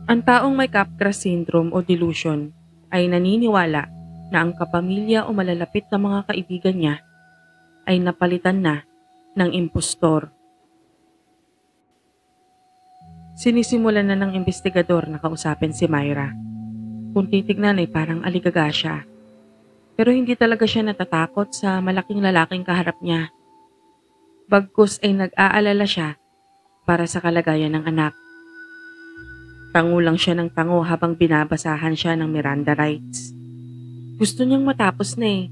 Ang taong may Capgras syndrome o delusion ay naniniwala na ang kapamilya o malalapit na mga kaibigan niya ay napalitan na ng impostor. Sinisimulan na ng investigador na kausapin si Myra. Kung titignan ay parang aligaga siya. Pero hindi talaga siya natatakot sa malaking lalaking kaharap niya. Bagkus ay nag-aalala siya para sa kalagayan ng anak. Tango lang siya ng tango habang binabasahan siya ng Miranda rights. Gusto niyang matapos na eh.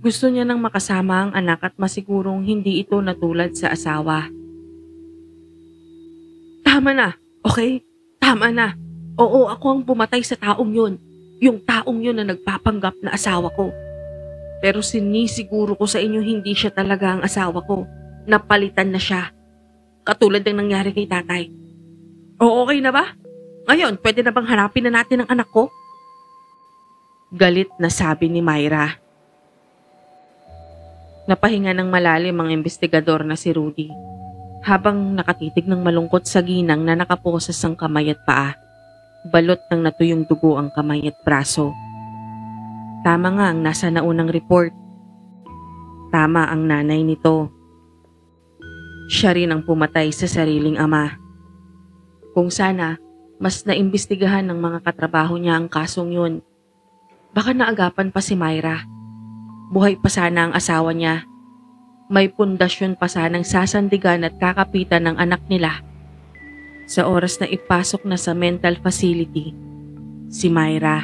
Gusto niya nang makasama ang anak at masigurong hindi ito natulad sa asawa. Tama na, okay? Tama na. Oo, ako ang pumatay sa taong yun. Yung taong yun na nagpapanggap na asawa ko. Pero sinisiguro ko sa inyo hindi siya talaga ang asawa ko. Napalitan na siya. Katulad ng nangyari kay tatay. O okay na ba? Ngayon, pwede na bang hanapin na natin ang anak ko? Galit na sabi ni Myra. Napahinga ng malalim ang investigador na si Rudy habang nakatitig ng malungkot sa ginang na nakaposas ang kamay at paa. Balot ng natuyong dugo ang kamay at braso. Tama nga ang nasa naunang report. Tama ang nanay nito. Siya rin ang pumatay sa sariling ama. Kung sana, mas naimbestigahan ng mga katrabaho niya ang kasong yun. Baka naagapan pa si Myra. Buhay pa sana ang asawa niya. May pundasyon pa sanang sasandigan at kakapitan ng anak nila. Sa oras na ipasok na sa mental facility, si Myra